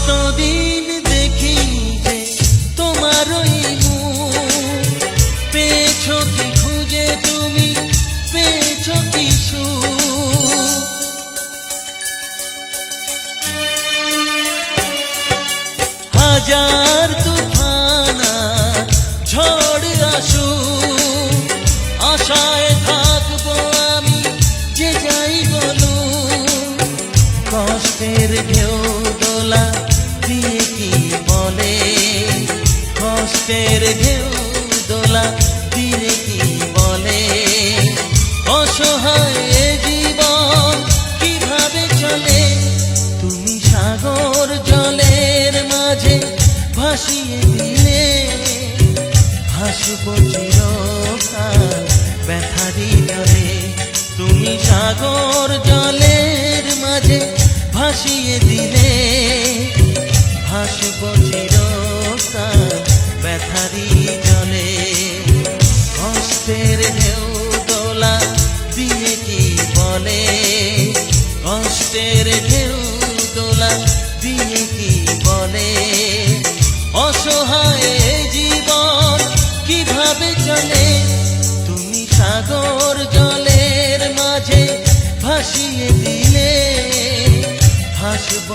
কতদিন দেখিনি যে তোমার ওই মুখ, পেয়েছো কি খুঁজে তুমি, পেয়েছো কি সুখ। হাজার তুফান আর ঝড় আসুক, আশায় থাকবো আমি যে যাই বলুক। কষ্টের ঢেউ দোলা দিয়ে কি বলে, কষ্টের ঢেউ দোলা দিয়ে কি বলে, অসহায় এ জীবন কিভাবে চলে। তুমি সাগর জলের মাঝে ভাসিয়ে দিলে, ভাসব চিরকাল ব্যথারি জলে। তুমি সাগর জলের মাঝে ভাসিয়ে দিলে, ভাসব চিরকাল ব্যথারি জলে। কষ্টের ঢেউ দোলা দিয়ে কি বলে, কষ্টের ঢেউ দোলা দিয়ে কি বলে, অসহায় জীবন কিভাবে চলে। তুমি সাগর জলের মাঝে ভাসিয়ে দিলে, ভাসব